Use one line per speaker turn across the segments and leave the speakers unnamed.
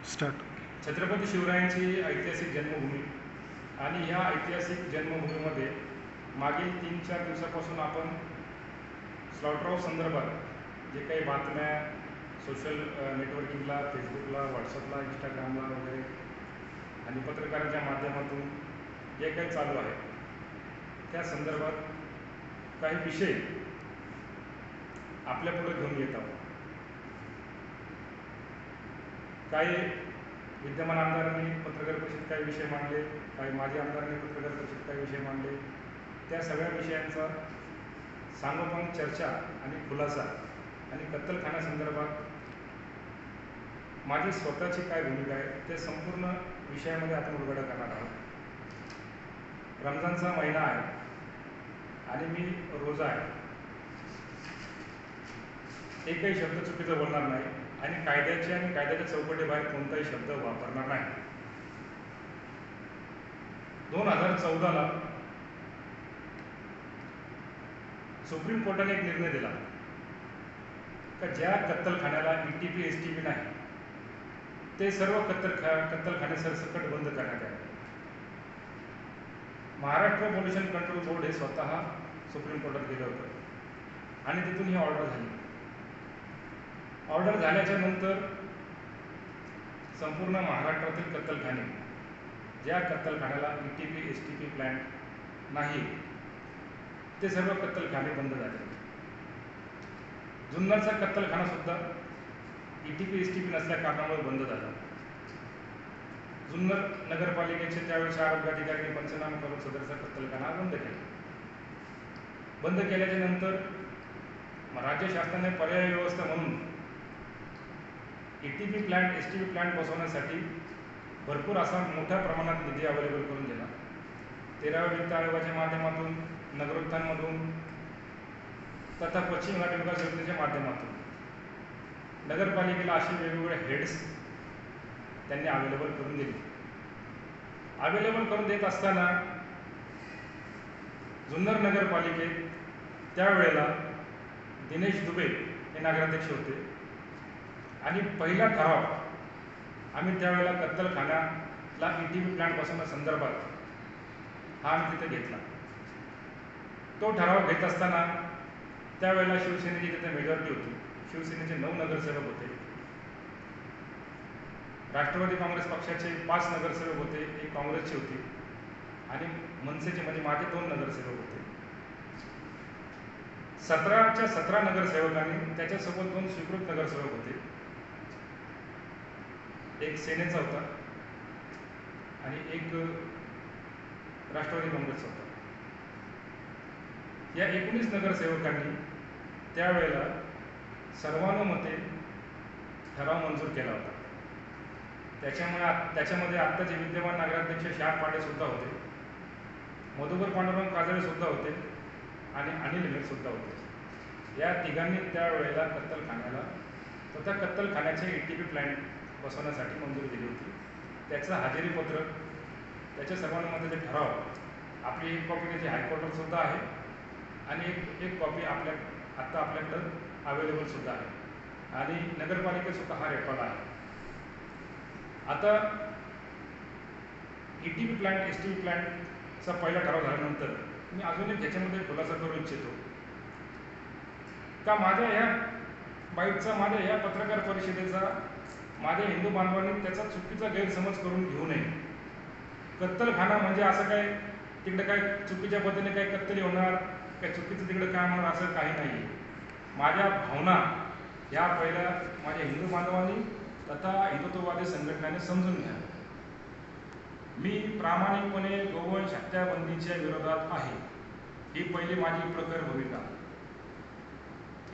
Start.
Chhatrapati शिवरायांची ऐतिहासिक जन्मभूमी आणि ह्या ऐतिहासिक जन्मभूमीमध्ये मागील 3-4 दिवसापासून आपण स्लॉटर हाऊस संदर्भात जे काही बातम्या सोशल नेटवर्किंगला, फेसबुकला, व्हॉट्सअपला, इंस्टाग्रामला वगैरे आणि पत्रकारांच्या माध्यमातून जे काही चालू आहे त्या संदर्भात काही विषय आपल्यापुढे घेऊन येत आहोत. काही विद्यमान आमदारांनी पत्रकार परिषदेत काही विषय मांडले, काही माजी आमदारांनी पत्रकार परिषदेत काही विषय मांडले. त्या सगळ्या विषयांचा सांगोपांग चर्चा आणि खुलासा आणि कत्तलखान्यासंदर्भात माझी स्वतःची काय भूमिका आहे ते संपूर्ण विषयामध्ये आपण उलगडा करणार आहोत. रमजानचा महिना आहे आणि मी रोजा आहे. एकही शब्द चुकीचा बोलणार नाही आणि कायद्याच्या चौकटीबाहेर कोणताही शब्द वापरणार नाही. 2014ला सुप्रीम कोर्टाने एक निर्णय दिला का ज्या कत्तलखान्याला ETP STP नाही ते सर्व कत्तलखाने सरसकट बंद करण्यात आले. महाराष्ट्र पोल्युशन कंट्रोल बोर्ड हे स्वतः सुप्रीम कोर्टात गेलं होतं आणि तिथून ही ऑर्डर झाली. ऑर्डर झाल्याच्या नंतर संपूर्ण महाराष्ट्रातील कत्तलखाने ज्या कत्तलखान्याला ETP STP प्लॅन्ट नाही ते सर्व कत्तलखाने बंद झाले. जुन्नरचा कत्तलखाना सुद्धा ETP STP नसल्या कारणामुळे बंद झाला. जुन्नर नगरपालिकेचे त्यावेळेस आरोग्याधिकाऱ्यांनी पंचनामे करून सदरचा कत्तलखाना बंद केला. बंद केल्याच्या नंतर राज्य शासनाने पर्यायी व्यवस्था म्हणून ETP प्लॅन्ट STP प्लॅन्ट बसवण्यासाठी भरपूर असा मोठ्या प्रमाणात निधी अवेलेबल करून दिला. 13व्या वित्त आयोगाच्या माध्यमातून, नगरोत्थानमधून तथा पश्चिम घाट विकास योजनेच्या माध्यमातून नगरपालिकेला असे वेगवेगळे हेड्स त्यांनी अवेलेबल करून दिले. अवेलेबल करून देत असताना जुन्नर नगरपालिकेत त्यावेळेला दिनेश दुबे हे नगराध्यक्ष होते आणि पहिला ठराव आम्ही त्यावेळेला कत्तलखान्याला ETP प्लॅन्ट बसवण्यासंदर्भात हा आम्ही तिथे घेतला. तो ठराव घेत असताना त्यावेळेला शिवसेनेची तिथे मेजॉरिटी होती. शिवसेनेचे 9 नगरसेवक होते, राष्ट्रवादी काँग्रेस पक्षाचे 5 नगरसेवक होते, एक काँग्रेसचे होते आणि मनसेचे म्हणजे माझे 2 नगरसेवक होते. 17च्या 17 नगरसेवकांनी त्याच्यासोबत 2 स्वीकृत नगरसेवक होते, एक सेनेचा होता आणि एक राष्ट्रवादी काँग्रेसचा होता. या 19 नगरसेवकांनी त्यावेळेला सर्वानुमते ठराव मंजूर केला होता. त्याच्यामध्ये आत्ताचे विद्यमान नगराध्यक्ष श्याम पाटे सुद्धा होते, मधुकर पांडुरंग काजळे सुद्धा होते आणि अनिल मेघ सुद्धा होते. या तिघांनी त्यावेळेला कत्तलखान्याला तथा कत्तलखान्याचे ETP प्लॅन्ट बसवण्यासाठी मंजुरी दिली होती. त्याचं हजेरीपत्रक, त्याच्या सर्वानुमतेचे ठराव आपली एक कॉपी त्याची हायकोर्टात सुद्धा आहे आणि एक कॉपी आत्ता आपल्याकडं अवेलेबल सुद्धा आहे आणि नगरपालिकेत सुद्धा हा रेकॉर्ड आहे. आता ETP प्लॅन्ट STP प्लॅन्टचा पहिला ठराव झाल्यानंतर मी अजून एक ह्याच्यामध्ये खुलासा करू इच्छितो का माझ्या ह्या पत्रकार परिषदेचा माझ्या हिंदू बांधवांनी त्याचा चुकीचा गैरसमज करून घेऊ नये. कत्तलखाना म्हणजे असं काय तिकडे काय चुकीच्या पद्धतीने काय कत्तली होणार, काय चुकीचं तिकडे काय होणार असं काही नाही. माझ्या भावना ह्या पहिल्या माझ्या हिंदू बांधवांनी तथा हिंदुत्ववादी संघटनांनी समजून घ्या. मी प्रामाणिकपणे गोवंश हत्याबंदीच्या विरोधात आहे, ही पहिली माझी प्रखर भूमिका.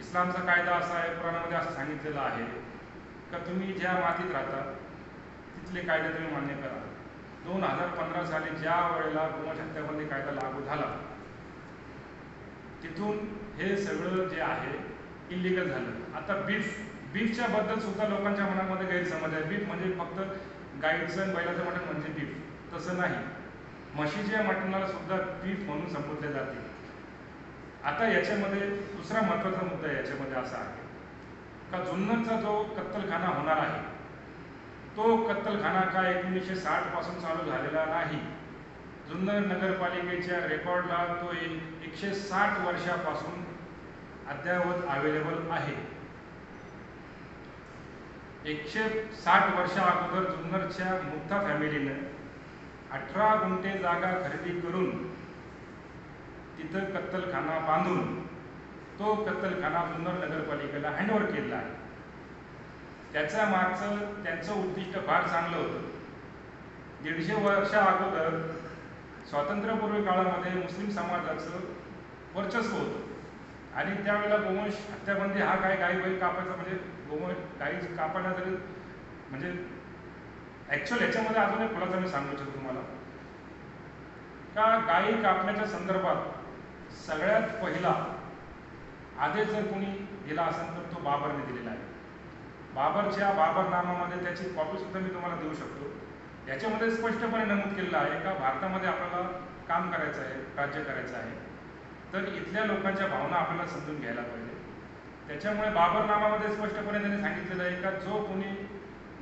इस्लामचा कायदा असा आहे, कुराणामध्ये असं सांगितलेलं आहे का तुम्ही ज्या मातीत राहता तिथले कायदे तुम्ही मान्य करा. 2015 साली ज्या वेळेला गोवंश हत्याबंदी कायदा लागू झाला तिथून हे सगळं जे आहे इलिगल झालं. आता बीफच्या बद्दल सुद्धा लोकांच्या मनामध्ये गैरसमज आहे. बीफ म्हणजे फक्त गाईचं आणि बैलाचं मटण म्हणजे बीफ, तसं नाही. म्हशीच्या मटणाला सुद्धा बीफ म्हणून संबोधले जाते. आता याच्यामध्ये दुसरा महत्त्वाचा मुद्दा याच्यामध्ये असा आहे का जुन्नरचा जो कत्तलखाना होणार आहे तो कत्तलखाना का 1960 पासून चालू झालेला नाही. जुन्नर नगरपालिकेच्या रेकॉर्डला तो 160 वर्षापासून अद्ययावत अवेलेबल आहे. 160 वर्षा अगोदर जुन्नरच्या मुक्ता फॅमिलीनं 18 गुंठे जागा खरेदी करून तिथं कत्तलखाना बांधून तो कत्तलखाना जुन्नर नगरपालिकेला हँडओव्हर केला आहे. त्याच्या मागचं त्यांचं उद्दिष्ट फार चांगलं होतं. 150 वर्षा अगोदर स्वातंत्र्यपूर्व काळामध्ये मुस्लिम समाजाचं वर्चस्व होतं आणि त्यावेळेला गोवंश हत्याबंदी हा काय गाई बैल कापायचा म्हणजे गाई कापायला जरी म्हणजे ॲक्च्युअल ह्याच्यामध्ये अजून एक खुलासा मी सांगू इच्छितो तुम्हाला का गाई कापण्याच्या संदर्भात सगळ्यात पहिला आदेश जर कोणी दिला असेल तर तो बाबरने दिलेला आहे. बाबरच्या बाबरनामामध्ये त्याची कॉपीसुद्धा मी तुम्हाला देऊ शकतो. याच्यामध्ये स्पष्टपणे नमूद केलेलं आहे का भारतामध्ये आपल्याला काम करायचं आहे, राज्य करायचं आहे, तर इथल्या लोकांच्या भावना आपल्याला समजून घ्यायला पाहिजे. त्याच्यामुळे बाबरनामामध्ये स्पष्टपणे त्यांनी सांगितलेलं आहे का जो कोणी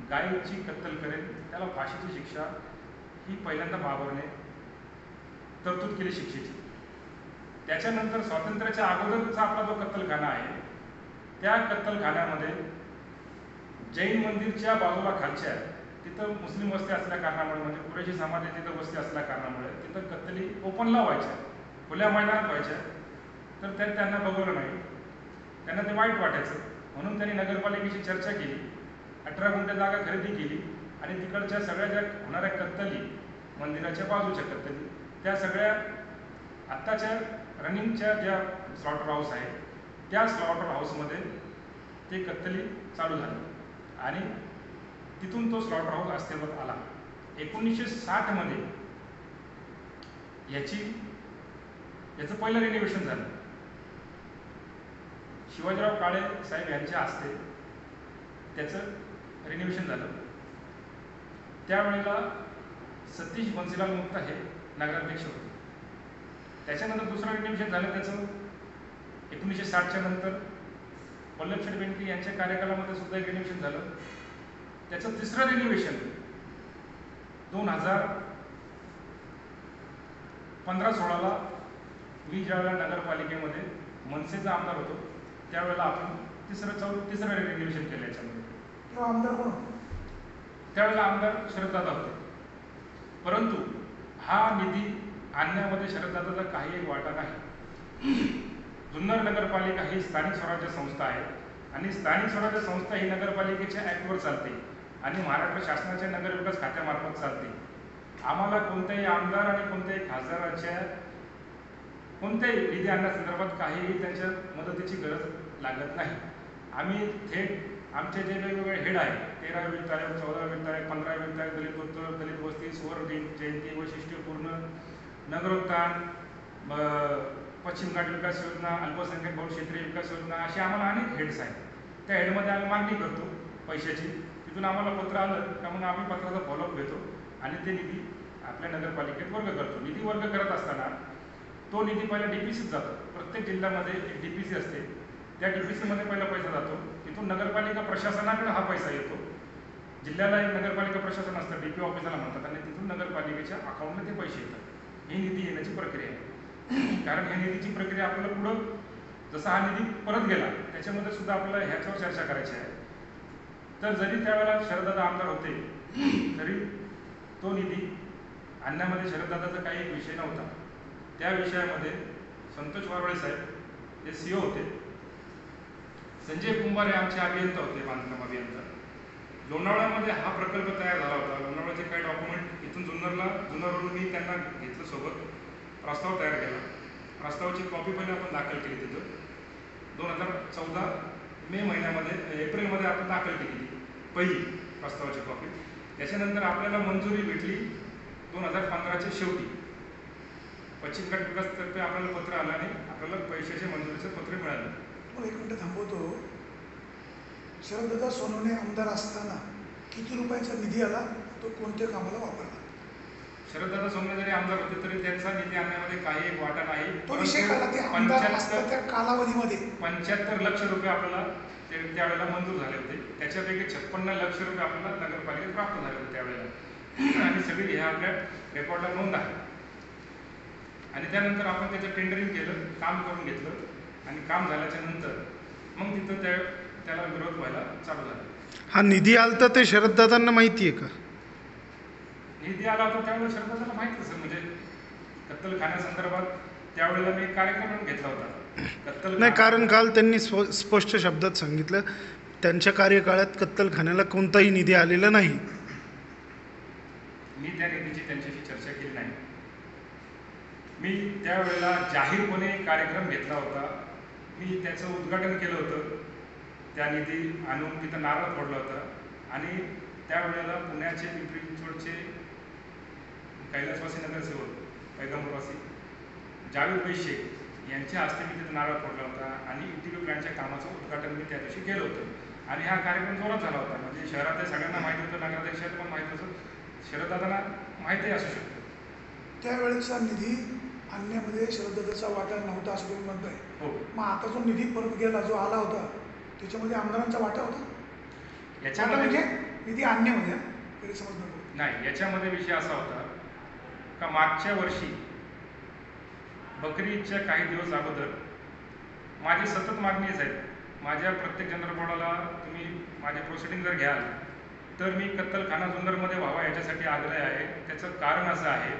गायीची कत्तल करेल त्याला फाशीची शिक्षा ही पहिल्यांदा बाबरने तरतूद केली शिक्षेची. त्याच्यानंतर स्वातंत्र्याच्या अगोदरचा आपला जो कत्तलखाना आहे त्या कत्तलखान्यामध्ये जैन मंदिरच्या बाजूला खालच्या तिथं मुस्लिम वस्ती असल्या कारणामुळे म्हणजे कुरेशी समाजाची तिथं वस्ती असल्या कारणामुळे तिथं कत्तली ओपनला व्हायच्या, खुल्या मैदानात व्हायच्या. तर त्यांना बघवलं नाही, त्यांना ते वाईट वाटायचं. म्हणून त्यांनी नगरपालिकेची चर्चा केली, 18 गुंठे जागा खरेदी केली आणि तिकडच्या सगळ्या ज्या होणाऱ्या कत्तली मंदिराच्या बाजूच्या कत्तली त्या सगळ्या आत्ताच्या रनिंगच्या ज्या स्लॉटर हाऊस आहेत त्या स्लॉटर हाऊसमध्ये ते कत्तली चालू झाली आणि तिथून तो स्लॉटर हाऊस अस्तित्वात आला. 1960 मध्ये याचं पहिलं रिनोव्हेशन झालं. शिवाजीराव काळे साहेब यांच्या हस्ते त्याचं रिनोव्हेशन झालं. त्यावेळेला सतीश बन्सीलाल मुक्ता हे नगराध्यक्ष होते. त्याच्यानंतर दुसरं रिनोव्हेशन झालं त्याचं 1960च्या नंतर वल्लभशेठ बेनके यांच्या कार्यकालामध्ये सुद्धा एक रिनोव्हेशन झालं. त्याचं तिसरं रिनोव्हेशन 2015-16ला मी ज्यावेळेला नगरपालिकेमध्ये मनसेचा आमदार होतो त्यावेळेला आपण तिसरं रिनोव्हेशन केलं. याच्यामध्ये
आमदार कोण?
त्यावेळेला आमदार शरददादा होते. परंतु हा निधी आणण्यामध्ये शरददादाचा काही एक वाटा नाही. जुन्नर नगरपालिका ही स्थानिक स्वराज्य संस्था आहे आणि स्थानिक स्वराज्य संस्था ही नगरपालिकेच्या ॲक्टवर चालते आणि महाराष्ट्र शासनाच्या नगरविकास खात्यामार्फत चालते. आम्हाला कोणत्याही आमदार आणि कोणत्याही खासदाराच्या कोणत्याही निधी आणण्यासंदर्भात काहीही त्यांच्या मदतीची गरज लागत नाही. आम्ही थेट आमचे जे वेगवेगळे हेड आहेत 13वी तारीख, 14वी तारीख, 15वी तारीख, दलित उत्तर, दलित वस्ती, सुवर्ण जयंती, वैशिष्ट्यपूर्ण, नगरोत्थान, पश्चिम घाट विकास योजना, अल्पसंख्याक बहुक्षेत्रीय विकास योजना असे आम्हाला अनेक हेड्स आहेत. त्या हेडमध्ये आम्ही मागणी करतो पैशाची. तिथून आम्हाला पत्र आलं का मग आम्ही पत्राचा फॉलोअप घेतो आणि ते निधी आपल्या नगरपालिकेत वर्ग करतो. निधी वर्ग करत असताना तो निधी पहिला DPCत जातो. प्रत्येक जिल्ह्यामध्ये एक DPC असते. त्या DPCमध्ये पहिला पैसा जातो. तिथून नगरपालिका प्रशासनाकडे हा पैसा येतो. जिल्ह्याला एक नगरपालिका प्रशासन असतं, DP ऑफिसला म्हणतात, आणि तिथून नगरपालिकेच्या अकाउंटला ते पैसे येतात. ही निधी येण्याची प्रक्रिया आहे. कारण ह्या निधीची प्रक्रिया आपल्याला पुढं जसा हा निधी परत गेला त्याच्यामध्ये सुद्धा आपल्याला ह्याच्यावर चर्चा करायची आहे. तर जरी त्यावेळेला शरददादा आमदार होते तरी तो निधी आणण्यामध्ये शरददादाचा काही एक विषय नव्हता. त्या विषयामध्ये संतोष वारवळे साहेब हे CEO होते. संजय कुंभार हे आमचे अभियंता होते, बांधकाम अभियंता. लोणावळ्यामध्ये हा प्रकल्प तयार झाला होता. लोणावळ्याचे काही डॉक्युमेंट इथून जुन्नरवरून मी त्यांना घेतलं सोबत, प्रस्ताव तयार केला. प्रस्तावाची कॉपी पहिले आपण दाखल केली तिथं 2014 मे महिन्यामध्ये, एप्रिलमध्ये आपण दाखल केली पहिली प्रस्तावाची कॉपी. त्याच्यानंतर आपल्याला मंजुरी भेटली 2015च्या शेवटी. पश्चिम घाट विकासतर्फे आपल्याला पत्र आलं आणि आपल्याला पैशाच्या मंजुरीचं पत्र मिळालं.
पण एक मिनिट थांबवतो. शरददादा सोनवणे आमदार असताना किती रुपयाचा निधी आला, तो कोणत्या कामाला वापरला?
शरददादा सोमने जरी आमदार होते तरी त्यांचा निधी आणण्यामध्ये काही एक वाटा नाही.
तो विषय काढला ते आमदार असतात त्या कालावधीमध्ये
75 लक्ष रुपये आपल्याला त्यावेळेला मंजूर झाले होते. त्याच्यापैकी 56 लक्ष रुपये आपल्याला नगरपालिकेत प्राप्त झाले होते त्यावेळेला आणि सगळी ह्या आपल्या रेकॉर्डला नोंद आहे. आणि त्यानंतर आपण त्याचं टेंडरिंग केलं, काम करून घेतलं आणि काम झाल्याच्या नंतर मग तिथं त्याला विरोध व्हायला चालू झाला.
हा निधी आलता ते शरददादांना माहिती आहे का?
निधी आला होता त्यावेळेला शरददादांना माहिती असेल. म्हणजे कत्तलखान्यासंदर्भात त्यावेळेला मी एक कार्यक्रम घेतला होता.
नाही, कारण काल त्यांनी स्पष्ट शब्दात सांगितलं त्यांच्या कार्यकाळात कत्तलखान्याला कोणताही निधी आलेला नाही.
मी त्या निधीची त्यांच्याशी चर्चा केली नाही. मी त्यावेळेला जाहीरपणे कार्यक्रम घेतला होता. मी त्याचं उद्घाटन केलं होतं. त्या निधी आणून तिथं नारळ फोडला होता आणि त्यावेळेला पुण्याचे पिंपरी चिंचवडचे कैलासवासी नगरसेवक पैगंबरवासी जावेद वैश्य यांच्या हस्ते मी तिथं नारळ फोडला होता आणि इंटिग्रो प्लॅनच्या कामाचं उद्घाटन मी त्या दिवशी केलं होतं आणि हा कार्यक्रम जोरात झाला होता. म्हणजे शहरातल्या सगळ्यांना माहिती होतं, नगराध्यक्षाला पण माहिती होतं, शरददादांना माहिती असू शकतं.
त्यावेळेचा निधी आणण्यामध्ये शरददादाचा वाटा नव्हता असं तुम्ही म्हणताय.
हो.
मग आता जो निधी परत गेला, जो आला होता, त्याच्यामध्ये आमदारांचा वाटा होता? याच्यामध्ये म्हणजे निधी आणण्यामध्ये गैरसमज नको.
नाही, याच्यामध्ये विषय असा होता का मागच्या वर्षी बकरी ईदच्या काही दिवस अगोदर माझी सतत मागणी आहे साहेब. माझ्या प्रत्येक जनरल बोर्डाला तुम्ही माझे प्रोसिडिंग जर घ्याल तर मी कत्तलखाना जुन्नरमध्ये व्हावा याच्यासाठी आग्रह आहे. त्याचं कारण असं आहे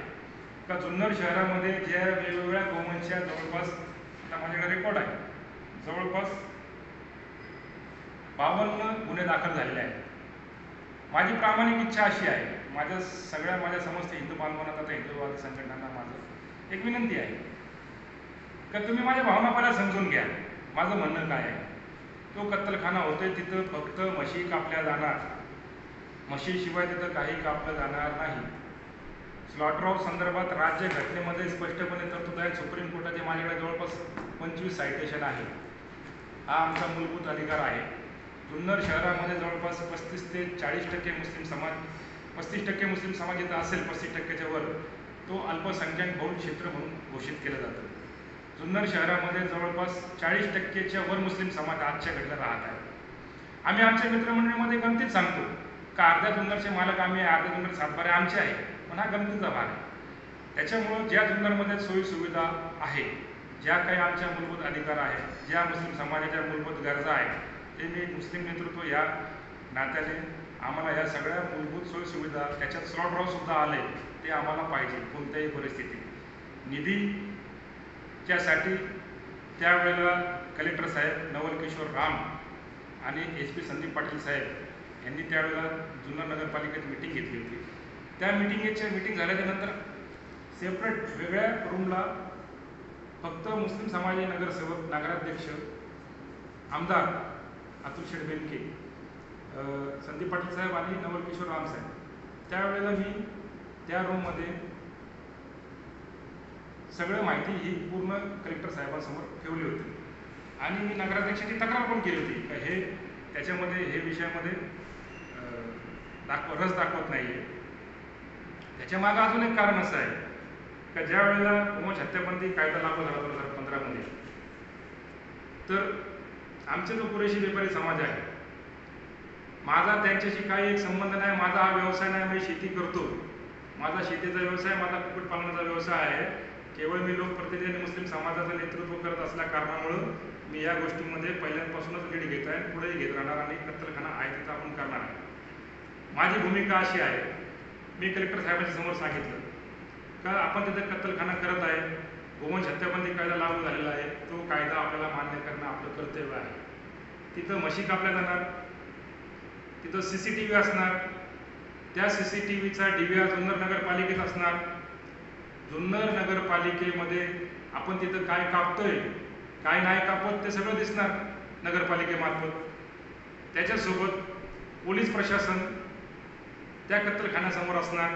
का जुन्नर शहरामध्ये ज्या वेगवेगळ्या गोवंशच्या जवळपास, आता माझ्याकडे रेकॉर्ड आहे, जवळपास 52 गुन्हे दाखल झालेले आहेत. माझी प्रामाणिक इच्छा अशी आहे, माझ्या समस्त हिंदू बांधवांना, आता हिंदूवादी संघटनांना माझं एक विनंती आहे का तुम्ही माझ्या भावना पहिला समजून घ्या. माझं म्हणणं काय आहे, तो कत्तलखाना होतोय तिथं फक्त म्हशी कापल्या जाणार, म्हशीशिवाय तिथं काही कापलं जाणार नाही. स्लॉटर हाऊस संदर्भात राज्य घटनेमध्ये स्पष्टपणे तरतूद आहे. सुप्रीम कोर्टाचे माझ्याकडे जवळपास 25 सायटेशन आहे. हा आमचा मूलभूत अधिकार आहे. जुन्नर शहरामध्ये जवळपास 35 ते 40% मुस्लिम समाज, 35% मुस्लिम समाज इथं असेल, 35%च्या वर, तो अल्पसंख्याक बहुल क्षेत्र म्हणून घोषित केलं जातं. जुन्नर शहरामध्ये जवळपास 40%च्या वर मुस्लिम समाज आजच्या घडीला राहत आहे. आम्ही आमच्या मित्रमंडळीमध्ये गमतीत सांगतो का अर्ध्या जुन्नरचे मालक आम्ही आहे, अर्ध्या जुन्नर सातबारे आमचे आहे, पण हा गमतीचा भाग आहे. त्याच्यामुळं ज्या जुन्नरमध्ये सोयीसुविधा आहे, ज्या काही आमच्या मूलभूत अधिकार आहेत, ज्या मुस्लिम समाजाच्या मूलभूत गरजा आहेत, ते मी मुस्लिम नेतृत्व या नात्याने आम्हाला या सगळ्या मूलभूत सोयीसुविधा, त्याच्यात स्लॉट हाऊससुद्धा आले, ते आम्हाला पाहिजे कोणत्याही परिस्थितीत. निधीच्यासाठी त्यावेळेला कलेक्टर साहेब नवल किशोर राम आणि SP संदीप पाटील साहेब यांनी त्यावेळेला जुन्नर नगरपालिकेत मिटिंग घेतली होती. त्या मिटिंग झाल्याच्यानंतर सेपरेट वेगळ्या रूमला फक्त मुस्लिम समाजाचे नगरसेवक, नगराध्यक्ष, आमदार अतुल शेठ बेनके, संदीप पाटील साहेब आणि नवल किशोर राम साहेब, त्यावेळेला मी त्या रूममध्ये सगळं माहिती ही पूर्ण कलेक्टर साहेबांसमोर ठेवली होती आणि मी नगराध्यक्षाची तक्रार पण केली होती का हे त्याच्यामध्ये हे विषयामध्ये रस दाखवत नाही आहे. त्याच्यामागं अजून एक कारण असं आहे का ज्या वेळेला गोवंश हत्याबंदी कायदा लागू झाला 2015 तर आमचे जो कुरेशी व्यापारी समाज आहे, माझा त्यांच्याशी काही एक संबंध नाही. माझा हा व्यवसाय नाही, मी शेती करतो, माझा शेतीचा व्यवसाय, माझा कुक्कुटपालनाचा व्यवसाय आहे. केवळ मी लोकप्रतिनिधी आणि मुस्लिम समाजाचं नेतृत्व करत असल्या कारणामुळं मी या गोष्टींमध्ये पहिल्यापासूनच लीड घेत आहे, पुढेही घेत राहणार आणि कत्तलखाना आहे तिथं आपण करणार आहे. माझी भूमिका अशी आहे, मी कलेक्टर साहेबांच्या समोर सांगितलं का आपण तिथं कत्तलखाना करत आहे, गोवंश हत्याबंदी कायदा लागू झालेला आहे, तो कायदा आपल्याला मान्य करणं आपलं कर्तव्य आहे. तिथं म्हशी कापल्या जाणार, तिथं CCTV असणार, त्या CCTVचा DVR जुन्नर नगरपालिकेत असणार. जुन्नर नगरपालिकेमध्ये आपण तिथं काय कापतोय, काय नाही कापत ते सगळं दिसणार नगरपालिकेमार्फत. त्याच्यासोबत पोलीस प्रशासन त्या कत्तलखान्यासमोर असणार,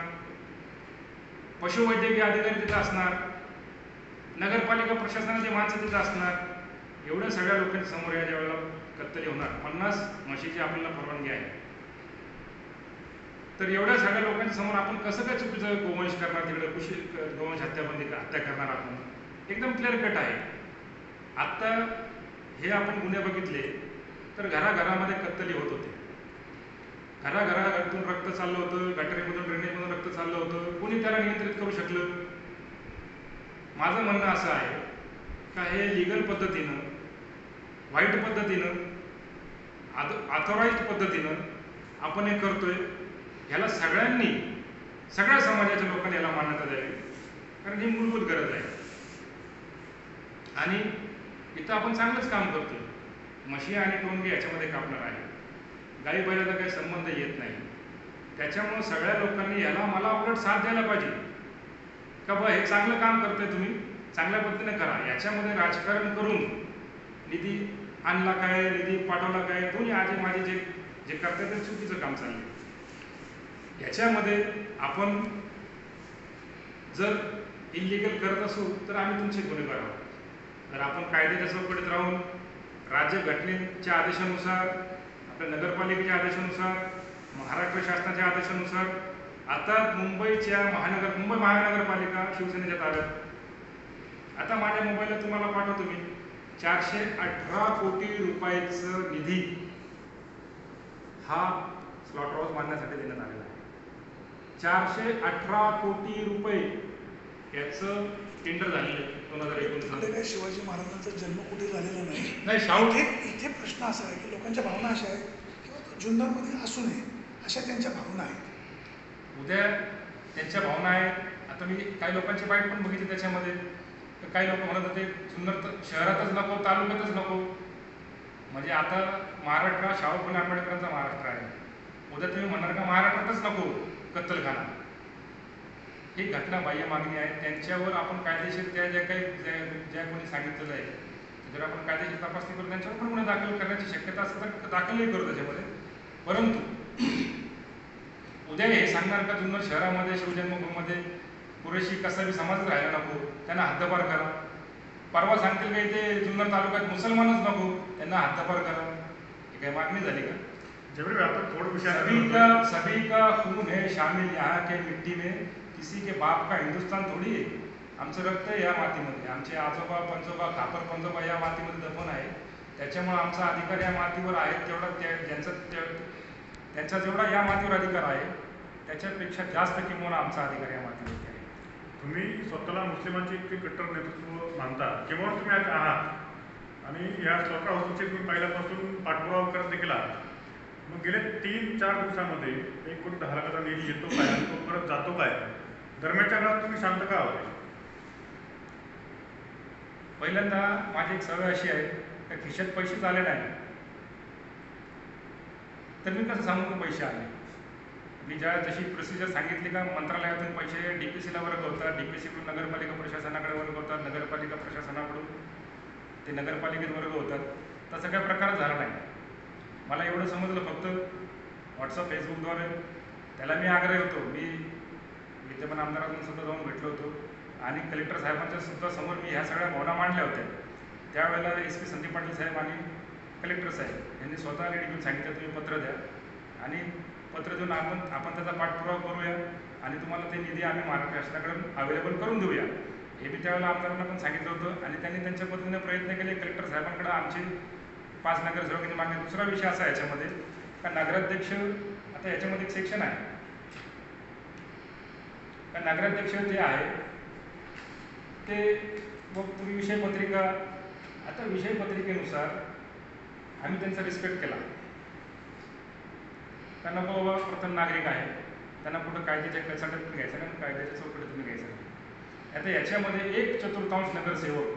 पशुवैद्यकीय अधिकारी तिथं असणार, नगरपालिका प्रशासनाची माणसं तिथं असणार. एवढ्या सगळ्या लोकांच्या समोर या ज्यावेळेला कत्तली होणार, 50 म्हशीची आपल्याला परवानगी आहे. तर एवढ्या सगळ्या लोकांच्या समोर आपण कसं काय चुकीचं गोवंश करणार, तिकडे गोवंश हत्या करणार आपण? एकदम क्लिअर कट आहे. आत्ता हे आपण गुन्हे बघितले तर घराघरामध्ये कत्तली होत होते, घराघरातून रक्त चाललं होतं, गटारीमधून ड्रेनेजमधून रक्त चाललं होतं. कोणी त्याला नियंत्रित करू शकलं? माझं म्हणणं असं आहे का हे लिगल पद्धतीनं, वाईट पद्धतीनं, ऑथोराइज्ड पद्धतीनं आपण हे करतोय. ह्याला सगळ्यांनी, सगळ्या समाजाच्या लोकांनी याला मान्यता द्यावी, कारण ही मूलभूत गरज आहे. आणि इथं आपण चांगलंच काम करतोय. म्हशी आणि टोंगे याच्यामध्ये कापणार आहे, गाई बैलाचा काही संबंध येत नाही. त्याच्यामुळं सगळ्या लोकांनी याला मला उलट साथ द्यायला पाहिजे का बा हे चांगलं काम करतोय, तुम्ही चांगल्या पद्धतीने करा. याच्यामध्ये राजकारण करून निधी आणला काय, निधी पाठवला काय, दोन्ही आजी माझे जे जे करताय ते चुकीचं काम चाललंय. याच्यामध्ये आपण जर इलिगल करत असू तर आम्ही तुमचे गुन्हेगार आहोत. तर आपण कायद्याच्या चौकटीत राहून राज्य घटनेच्या आदेशानुसार, आपल्या नगरपालिकेच्या आदेशानुसार, महाराष्ट्र शासनाच्या आदेशानुसार आता मुंबई महानगरपालिका शिवसेनेच्या ताब्यात. आता माझ्या मोबाईलला तुम्हाला पाठवतो मी 418 कोटी रुपयाचं निधी हा स्लॉटर हाऊस बांधण्यासाठी देण्यात आलेला आहे. 418 कोटी रुपये याचं टेंडर झालेलं आहे 2019.
काय शिवाजी महाराजांचा जन्म कुठे झालेला नाही. इथे प्रश्न असा आहे की लोकांच्या भावना अशा आहेत किंवा जुन्नरमध्ये असू नये अशा त्यांच्या भावना आहेत.
उद्या त्यांच्या भावना आहेत. आता मी काही लोकांचे बाईट पण बघितले त्याच्यामध्ये. तर काही लोक म्हणत होते जुन्नर शहरातच नको, तालुक्यातच नको. म्हणजे आता महाराष्ट्र शाहू फुले आंबेडकरांचा महाराष्ट्र आहे. उद्या तुम्ही म्हणणार का महाराष्ट्रातच नको कत्तलखाना? ही घटना बाह्य मागणी आहे. त्यांच्यावर आपण कायदेशीर ज्या कोणी सांगितलेलं आहे जर आपण कायदेशीर तपासणी करू, त्यांच्यावर पण गुन्हे दाखल करण्याची शक्यता असेल तर दाखलही करू त्याच्यामध्ये. परंतु उद्या हे सांगणार का जुन्नर शहरामध्ये शिवजन्मभूमीमध्ये पुरेशी कसाबी समाज राहायला नको, त्यांना हद्दपार करा. परवा सांगतील का इथे जुन्नर तालुक्यात मुसलमानच नको, त्यांना हद्दपार करा. ही काही मागणी झाली का? सभी का खून है शामिल यहाँ के मिट्टी में, किसी के बाप का हिंदुस्तान थोडी आहे. आमचं रक्त आहे या मातीमध्ये. आमचे आजोबा पंजोबा, खापर पंजोबा या मातीमध्ये दफन आहे. त्याच्यामुळे आमचा अधिकार या मातीवर आहे. तेवढा त्यांचा जेवढा या मातीवर अधिकार आहे त्याच्यापेक्षा जास्त किंवा आमचा अधिकार या मातीवरती आहे.
तुम्ही स्वतःला मुस्लिमांचे इतके कट्टर नेतृत्व मानता, केव्हा तुम्ही आज आहात आणि या स्लॉटर हाऊसचे तुम्ही पहिल्यापासून पाठपुरावा करत देखील आहात. मग गेले 3-4 दिवसामध्ये 1 कोटी 10 लाखाचा निधी येतो काय आणि तो परत जातो काय? दरम्यानच्या काळात तुम्ही शांत का होते?
पहिल्यांदा माझी एक सवय अशी आहे का खिशात पैसेच आले नाही तर मी कसं सांगू की पैसे आले. मी जशी प्रोसिजर सांगितली का मंत्रालयातून पैसे DPCला वर्ग होतात, DPCकडून नगरपालिका प्रशासनाकडे वर्ग होतात, नगरपालिका प्रशासनाकडून ते नगरपालिकेत वर्ग होतात, तसा काही प्रकार झाला नाही. मला एवढं समजलं फक्त व्हॉट्सअप फेसबुकद्वारे. त्याला मी आग्रह होतो, मी विद्यमान आमदारांना सुद्धा जाऊन भेटलो होतो आणि कलेक्टर साहेबांच्या सुद्धा समोर मी ह्या सगळ्या भावना मांडल्या होत्या. त्यावेळेला SP संदीप पाटील साहेब आणि कलेक्टर साहेब यांनी स्वतः लेडी घेऊन सांगितलं तुम्ही पत्र द्या आणि पत्र देऊन आपण त्याचा पाठपुरावा करूया आणि तुम्हाला ते निधी आम्ही महाराष्ट्र शासनाकडून अवेलेबल करून देऊया. हे मी त्यावेळेला आमदारांना पण सांगितलं होतं आणि त्यांनी त्यांच्या पद्धतीने प्रयत्न केले. कलेक्टर साहेबांकडे आमचे 5 नगरसेवकांची मागणी. दुसरा विषय असा याच्यामध्ये का नगराध्यक्ष, आता याच्यामध्ये एक सेक्शन आहे का नगराध्यक्ष जे आहे ते मग तुम्ही विषयपत्रिका, आता विषयपत्रिकेनुसार आम्ही त्यांचा रिस्पेक्ट केला. त्यांना बाबा प्रथम नागरिक आहे, त्यांना कुठं कायद्याच्या कचाट्यातून घ्यायचं नाही, कायद्याच्या चौकटीतून घ्यायचं नाही. आता याच्यामध्ये 1/4 नगरसेवक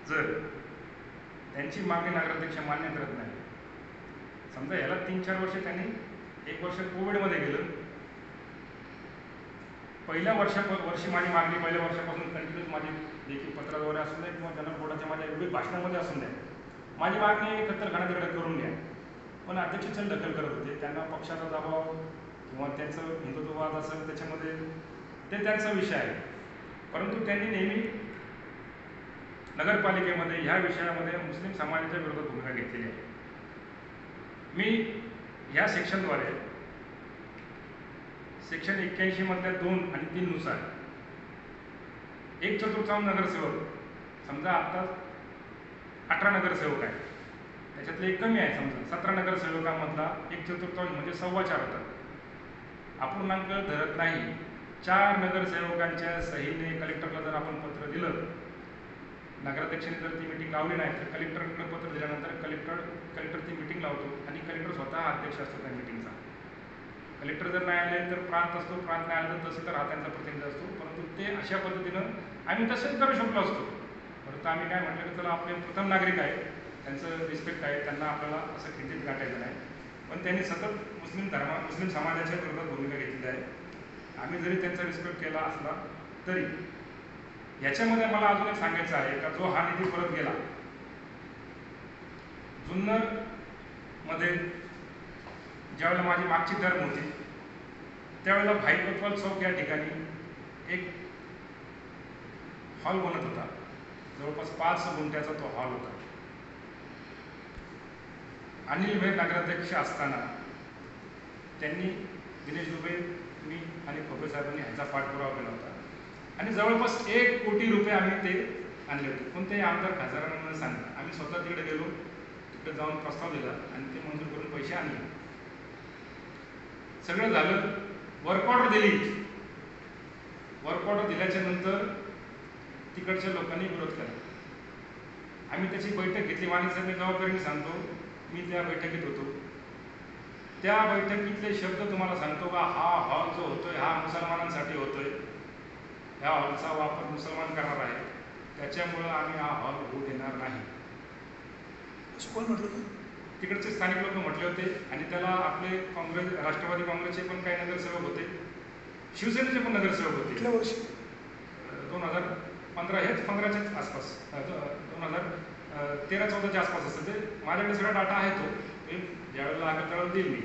जर त्यांची मागणी नगराध्यक्ष मान्य करत नाही, समजा याला 3-4 वर्ष त्यांनी, 1 वर्ष कोविडमध्ये गेलं, पहिल्या वर्षी माझी मागणी पहिल्या वर्षापासून कंटिन्यूस माझी लेखी पत्राद्वारे असू द्या किंवा जनरल बोर्डाच्या माझ्या विविध भाषणामध्ये असून द्या, माझी मागणी कत्तलखाना तिकडे करून घ्या. पण अध्यक्ष चल दखल करत होते. त्यांना पक्षाचा दबाव किंवा त्यांचं हिंदुत्ववाद असेल त्याच्यामध्ये ते त्यांचा विषय आहे. परंतु त्यांनी नेहमी नगरपालिकेमध्ये ह्या विषयामध्ये मुस्लिम समाजाच्या विरोधात भूमिका घेतलेली आहे. मी ह्या सेक्शनद्वारे सेक्शन 81 मधल्या 2 आणि 3 नुसार 1/4 नगरसेवक, समजा आता 18 नगरसेवक आहे, त्याच्यातले एक कमी आहे, समजा 17 नगरसेवकांमधला 1/4 म्हणजे 4.25 होतात. अपूर्णांक धरत नाही. 4 नगरसेवकांच्या सहीने कलेक्टरला जर आपण पत्र दिलं, नगराध्यक्षाने जर ती मीटिंग लावली नाही तर कलेक्टरकडे पत्र दिल्यानंतर कलेक्टर ती मीटिंग लावतो आणि कलेक्टर स्वतः अध्यक्ष असतो त्या मीटिंगचा. कलेक्टर जर नाही आले तर प्रांत असतो, प्रांत नाही आला तर तहसीलदार हा त्यांचा प्रतिनिधी असतो. परंतु ते अशा पद्धतीनं आम्ही तसंच करू शकलो असतो. परंतु आम्ही काय म्हटलं की चला आपले प्रथम नागरिक आहे, त्यांचं रिस्पेक्ट आहे, त्यांना आपल्याला असं खिंडीत गाठायचं नाही. पण त्यांनी सतत मुस्लिम समाजाच्या विरोधात भूमिका घेतलेली आहे. आम्ही जरी त्यांचा रिस्पेक्ट केला असला तरी याच्यामध्ये मला अजून एक सांगायचं आहे का जो हा निधी परत गेला, जुन्नर मध्ये ज्यावेळेला माझी मागची टर्म होती त्यावेळेला भाई कोतवाल चौक या ठिकाणी एक हॉल बनत होता. जवळपास 5 गुंठ्याचा तो हॉल होता. अनिल भाई नगराध्यक्ष असताना त्यांनी दिनेश दुबे, मी आणि खोबे साहेबांनी ह्याचा पाठपुरावा केला होता आणि जवळपास 1 कोटी रुपये आम्ही ते आणले होते. कोणत्याही आमदार खासदारांना सांगितलं, आम्ही स्वतः तिकडे गेलो, तिकडे जाऊन प्रस्ताव दिला आणि ते मंजूर करून पैसे आणले. सगळं झालं, वर्क ऑर्डर दिली. वर्क ऑर्डर दिल्याच्या नंतर तिकडच्या लोकांनी विरोध केला. आम्ही त्याची बैठक घेतली. वाणी साहेब जबाबदारीने सांगतो, मी त्या बैठकीत होतो. त्या बैठकीतले शब्द तुम्हाला सांगतो का, हा हॉल जो होतोय हा मुसलमानांसाठी होतोय, ह्या हॉलचा वापर मुसलमान करणार आहे, त्याच्यामुळं आम्ही हा हॉल होऊ देणार नाही.
असं कोण म्हटलं होतं?
तिकडचे स्थानिक लोक म्हटले होते आणि त्याला आपले राष्ट्रवादी काँग्रेसचे पण काही नगरसेवक होते, शिवसेनेचे पण नगरसेवक होते.
कुठल्या वर्षी?
2015, हेच 15च्याच आसपास, 2013-14च्या आसपास असतं ते. माझ्याकडे सगळा डाटा आहे तो, ज्यावेळेला लागेल त्यावेळेला देईल मी.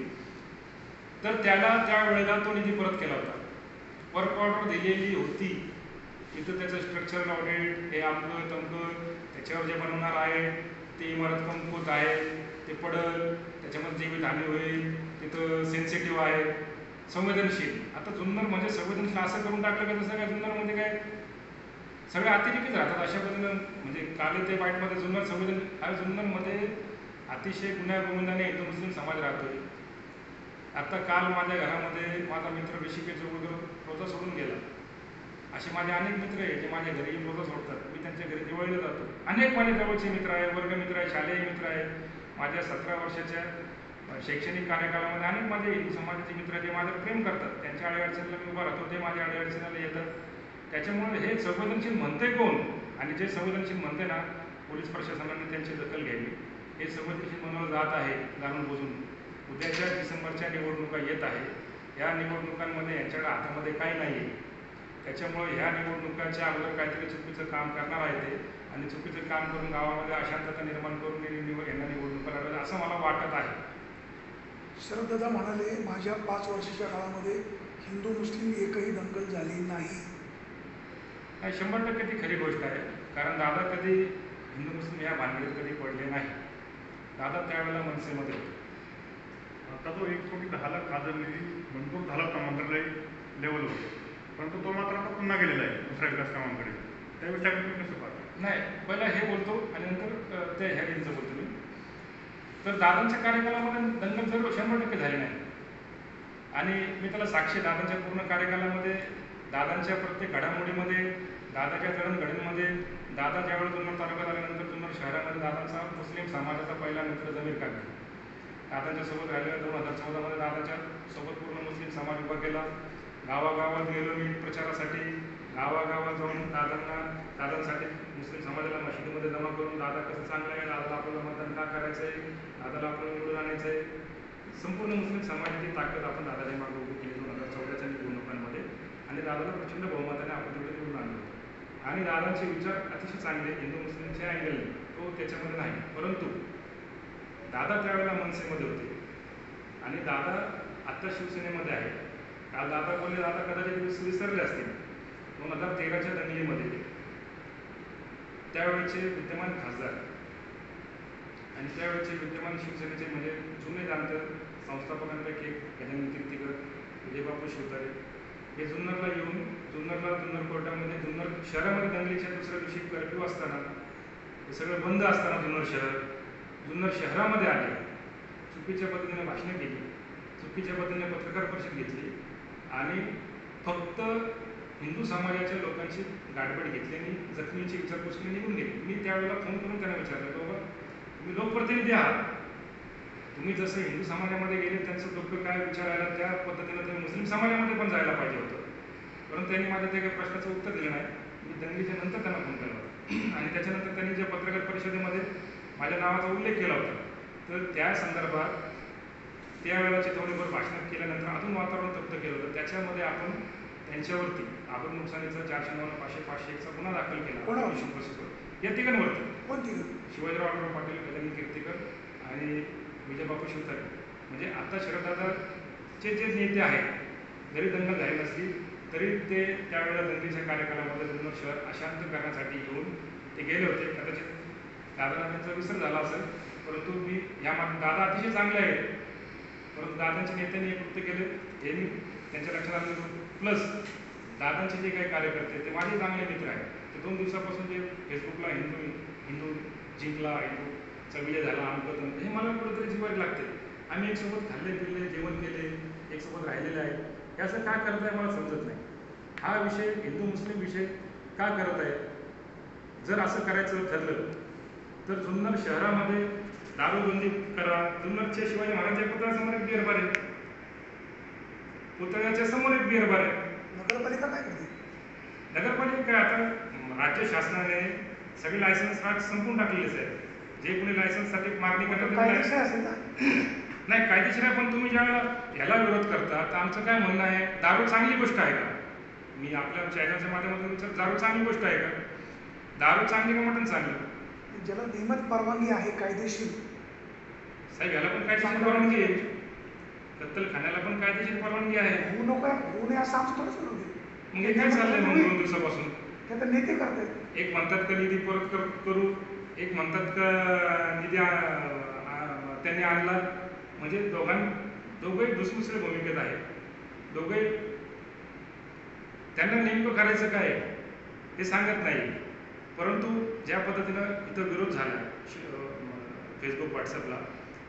तर त्यावेळेला तो निधी परत केला होता. वर्क ऑर्डर दिलेली होती, तिथं त्याचं स्ट्रक्चरल ऑडिट, हे अमकं तमकं, त्याच्यावर जे बनवणार आहे ते इमारत कमकुवत आहे, ते पडल, त्याच्यामध्ये जीवितहानी होईल, तिथं सेन्सिटिव्ह आहे, संवेदनशील. आता जुन्नर म्हणजे संवेदनशील असं करून टाकलं का तसं काय जुन्नरमध्ये काय सगळे अतिरेकीच राहतात अशा पद्धतीनं. म्हणजे काल ते वाईटमध्ये जुन्नर जुन्नरमध्ये अतिशय गुन्ह्यागोविंदाने हिंदू मुस्लिम समाज राहतोय. आता काल माझ्या घरामध्ये माझा मित्र ऋषिकेश जोगळकर रोजा सोडून गेला. असे माझे अनेक मित्र आहे जे माझ्या घरी रोजा सोडतात. मी त्यांच्या घरी दिवाळीला जातो. अनेक माझे जवळचे मित्र आहे, वर्गमित्र आहे, शालेय मित्र आहे. माझ्या 17 वर्षाच्या शैक्षणिक कार्यकालामध्ये अनेक माझे हिंदू समाजाचे मित्र जे माझ्यावर प्रेम करतात. त्यांच्या अडीअडचणीला मी उभा राहतो, ते माझ्या अडीअडचणीला येतात. त्याच्यामुळे हे संवेदनशील म्हणते कोण, आणि जे संवेदनशील म्हणते ना, पोलीस प्रशासनाने त्यांची दखल घ्यावी. हे संवेदनशील म्हणलं जात आहे जाणून बुजून. उद्याच्या डिसेंबरच्या निवडणुका येत आहे. या निवडणुकांमध्ये यांच्याकडे हातामध्ये काही नाही आहे. त्याच्यामुळे ह्या निवडणुकांच्या अगोदर काहीतरी चुकीचं काम करणार आहे ते, आणि चुकीचं काम करून गावामध्ये अशांतता निर्माण करून यांना निवडणुका लढवल्या असं मला वाटत आहे.
शरददादा म्हणाले, माझ्या 5 वर्षाच्या काळामध्ये हिंदू मुस्लिम एकही दंगल झाली नाही.
100% ती खरी गोष्ट आहे. कारण दादा कधी हिंदू मुस्लिम या भानगडीत कधी पडले नाही. दादा त्यावेळेला मनसेमध्ये होते.
आता तो 1,10,00,000 खासदार निधी मंजूर झाला होता मंत्रालय लेवलवर, परंतु तो मात्र आता पुन्हा गेलेला आहे दुसऱ्या विकास कामांकडे. त्याविषयी तुम्ही कसं पाहता?
नाही, पहिला हे बोलतो आणि नंतर ते ह्या दिनचं बोलतो मी. तर दादांच्या कार्यकालामध्ये दंगल जर 100% झाली नाही. आणि मी त्याला साक्षी, दादांच्या पूर्ण कार्यकालामध्ये दादांच्या प्रत्येक घडामोडीमध्ये, दादाच्या जडणघडणीमध्ये, दादा ज्यावेळेस जुन्नर तालुक्यात आल्यानंतर जुन्नर शहरामध्ये दादांचा मुस्लिम समाजाचा पहिला मित्र जमीर काका दादांच्या सोबत राहिलेला. 2014मध्ये दादाच्या सोबत पूर्ण मुस्लिम समाज उभा केला. गावागावात गेलो मी प्रचारासाठी. गावागावात जाऊन दादांसाठी मुस्लिम समाजाला मशिदीमध्ये जमा करून, दादा कसं चांगलं आहे, दादाला आपल्याला मतदान का करायचं आहे, दादाला आपल्याला निवडून आणायचं आहे, संपूर्ण मुस्लिम समाजाची ताकद आपण दादाच्या मागे उभी केली 2014च्या निवडणुकांमध्ये. आणि दादाला प्रचंड बहुमताने आपण तिकडे निवडून आणलं होतं. आणि दादांचे विचार अतिशय चांगले, हिंदू मुस्लिमच्या अँगलने तो त्याच्यामध्ये नाही. परंतु दादा त्यावेळेला मनसेमध्ये होते आणि दादा आत्ता शिवसेनेमध्ये आहे. काल दादा बोलले, दादा कदाचित विसरले असतील, 2013च्या दंगलीमध्ये त्यावेळेचे विद्यमान खासदार आणि त्यावेळेचे विद्यमान शिवसेनेचे म्हणजे जुने जाणते संस्थापकांपैकी एक गजानन कीर्तीकर, विजयबापू शिवतारे हे जुन्नरला येऊन जुन्नर कोर्टामध्ये जुन्नर शहरामध्ये दंगलीच्या दुसऱ्या दिवशी कर्फ्यू असताना हे सगळं बंद असताना जुन्नर शहरामध्ये आले, चुकीच्या पद्धतीने भाषणं केली, चुकीच्या पद्धतीने पत्रकार परिषद घेतली आणि फक्त हिंदू समाजाच्या लोकांची गाठभेट घेतली आणि जखमीची विचारपूस केली, निघून गेली. मी त्यावेळेला फोन करून त्यांना विचारलं, बाबा तुम्ही लोकप्रतिनिधी आहात, तुम्ही जसं हिंदू समाजामध्ये गेले त्यांचं दुःख काय विचारायला त्या पद्धतीनं तुम्ही मुस्लिम समाजामध्ये पण जायला पाहिजे होतं. परंतु त्यांनी माझ्या त्या काही प्रश्नाचं उत्तर दिलं नाही. मी दंगलीच्या नंतर त्यांना फोन केला होता आणि त्याच्यानंतर त्यांनी ज्या पत्रकार परिषदेमध्ये माझ्या नावाचा उल्लेख केला होता, तर त्या संदर्भात त्यावेळेला चिथावणीवर भाषण केल्यानंतर अजून वातावरण तप्त केलं होतं. त्याच्यामध्ये आपण त्यांच्यावरती आपण नुकसानीचा 495 501चा गुन्हा दाखल केला या तिघांवरती.
कोणती?
शिवाजीराव आढळराव पाटील, कल्याणी कीर्तीकर आणि विजयबापू शिवतारे. म्हणजे आता शरददादाचे जे नेते आहेत, जरी दंगल झाली नसली तरी ते त्यावेळेला दंगलीच्या कार्यकालामध्ये जुन्नर शहर अशांत करण्यासाठी येऊन ते गेले होते. कदाचित दादाला त्यांचा विसर झाला असेल, परंतु मी ह्या दादा अतिशय चांगले आहेत, परंतु दादांच्या नेत्यांनी हे कृत्य केले हे मी त्यांच्या लक्षात आणलं. प्लस दादांचे जे काही कार्यकर्ते ते माझे चांगले मित्र आहेत. ते 2 दिवसापासून जे फेसबुकला हिंदू जिंकला, हिंदूचा विजय झाला, आमचं हे मला कुठेतरी जिवारी लागते. आम्ही एकसोबत खाल्ले पिल्ले, जेवण केले, एकसोबत राहिलेले आहे. हे असं का करत आहे मला समजत नाही. हा विषय हिंदू मुस्लिम विषय का करत आहे? जर असं करायचं ठरलं तर जुन्नर शहरामध्ये दारूबंदी करा. जुन्नरच्या शिवाजी महाराजांच्या पुतळ्यासमोर एक बिअर बार आहे, पुतळ्याच्या समोर एक बिअर बार आहे.
नगरपालिका काय करते?
नगरपालिका काय, आता राज्य शासनाने सगळे लायसन्स संपून टाकलेलेच आहे. जे कोणी लायसन्ससाठी मागणी करतात
कायदेशीर असेल ना?
नाही, कायदेशीर आहे, पण तुम्ही ज्यावेळेला याला विरोध करता तर आमचं काय म्हणणं आहे, दारू चांगली गोष्ट आहे का? मी आपल्या चॅनलच्या माध्यमातून विचार, दारू चांगली गोष्ट आहे का? दारू चांगली का मटण चांगलं?
ज्याला नियमित परवानगी आहे कायदेशीर,
साहेब याला पण कायदेशीर परवानगी आहे, कत्तल खाण्याला पण कायदेशीर परवानगी आहे.
होऊ नये असं आमचं थोडंच होते.
मग हे काय चाललंय मग 2 दिवसापासून?
ते तर नेते करतात.
एक म्हणतात का निधी परत करू, एक म्हणतात का निधी त्यांनी आणला. म्हणजे दोघंही दुसऱ्या भूमिकेत आहेत. दोघंही त्यांना नेमकं करायचं काय हे सांगत नाही. परंतु ज्या पद्धतीनं इथं विरोध झाला फेसबुक व्हॉट्सअपला,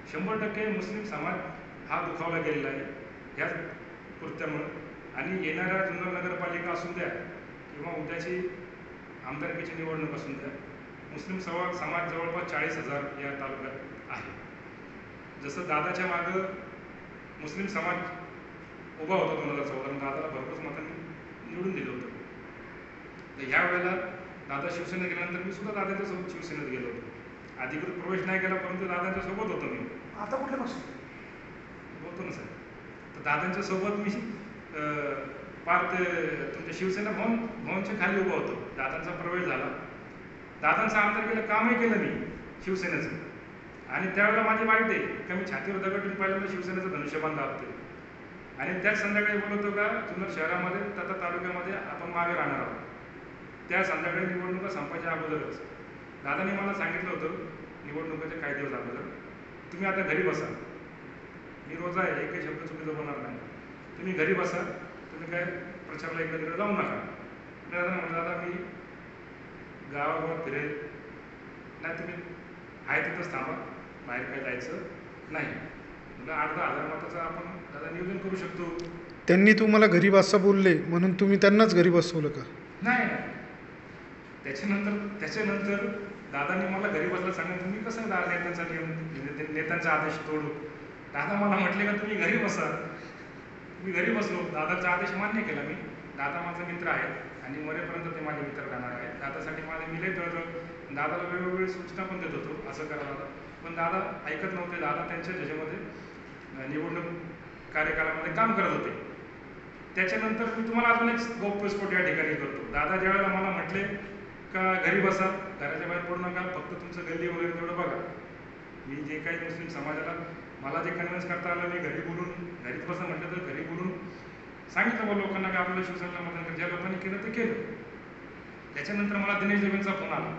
100% मुस्लिम समाज हा दुखावला गेलेला आहे ह्या कृत्यामुळं. आणि येणाऱ्या जुन्नर नगरपालिका असून द्या किंवा उद्याची आमदारकीची निवडणूक असून द्या, मुस्लिम समाज जवळपास 40,000 या तालुक्यात आहे. जसं दादाच्या मागं मुस्लिम समाज उभा होता 2014, दादाला भरपूर मतांनी निवडून दिलं होतं. तर ह्या वेळेला दादा शिवसेनेत गेल्यानंतर मी सुद्धा दादाच्या सोबत शिवसेनेत गेलो होतो. अधिकृत प्रवेश नाही केला, परंतु दादांच्या सोबत होतो मी.
आता कुठल्या पक्ष
बोलतो ना साहेब. तर दादांच्या सोबत मी पार ते तुमच्या शिवसेना भवनच्या खाली उभा होतो. दादांचा प्रवेश झाला, दादांचं आमदारकीला कामही केलं मी शिवसेनेचं. आणि त्यावेळेला माझी वाईट आहे का मी छातीवर दगड ठेवून पहिल्यांदा शिवसेनेचं धनुष्यबाण दाबते. आणि त्याच संध्याकाळी बोलवतो का जुन्नर शहरामध्ये तथा तालुक्यामध्ये आपण मागे राहणार आहोत. त्या संध्याकाळी निवडणुका संपायच्या अगोदरच दादांनी मला सांगितलं होतं, निवडणुकाचे काही दिवस अगोदर, तुम्ही आता घरी बसा. मी रोज आहे, एकही शब्द चुकीचं बोलणार नाही. तुम्ही घरी बसा, तुम्ही काय प्रचाराला इकडे तिकडे जाऊ नका. दादा म्हटलं, दादा मी गावागावात फिरेल नाही, तुम्ही आहे तिथंच थांबा, बाहेर काय जायचं नाही. म्हणजे 8-10 हजार मताचं आपण दादा नियोजन करू शकतो.
त्यांनी तुम्हाला घरी बसा बोलले म्हणून तुम्ही त्यांनाच घरी बसवलं का?
नाही. त्याच्यानंतर दादांनी मला घरी बसला सांगा, तुम्ही कसं नेत्यांचा नियम नेत्यांचा आदेश तोडू. दादा मला म्हटले का तुम्ही घरी बसा. मी घरी बसलो, दादाचा आदेश मान्य केला मी. दादा माझा मित्र आहे आणि मरेपर्यंत ते माझे मित्र राहणार आहेत. दादासाठी माझे मी लई तळतळ दादाला वेगवेगळी सूचना पण देत होतो असं करायला, पण दादा ऐकत नव्हते. दादा त्यांच्या ह्याच्यामध्ये निवडणूक कार्यकालामध्ये काम करत होते. त्याच्यानंतर मी तुम्हाला अजून एक गौप्यस्फोट या ठिकाणी करतो. दादा ज्यावेळेला मला म्हटले का घरी बसा, घराच्या बाहेर पडू नका, फक्त तुमचं गल्ली वगैरे तेवढं बघा. मी जे काही मुस्लिम समाजाला मला जे कन्व्हिन्स करता आलं, मी घरीच बसा म्हटलं तर घरी बोलून सांगितलं बा लोकांना की आपल्याला शिवसेनेला मतदान कर. ज्या लोकांनी केलं ते केलं. त्याच्यानंतर मला दिनेश देवेंचा फोन आला.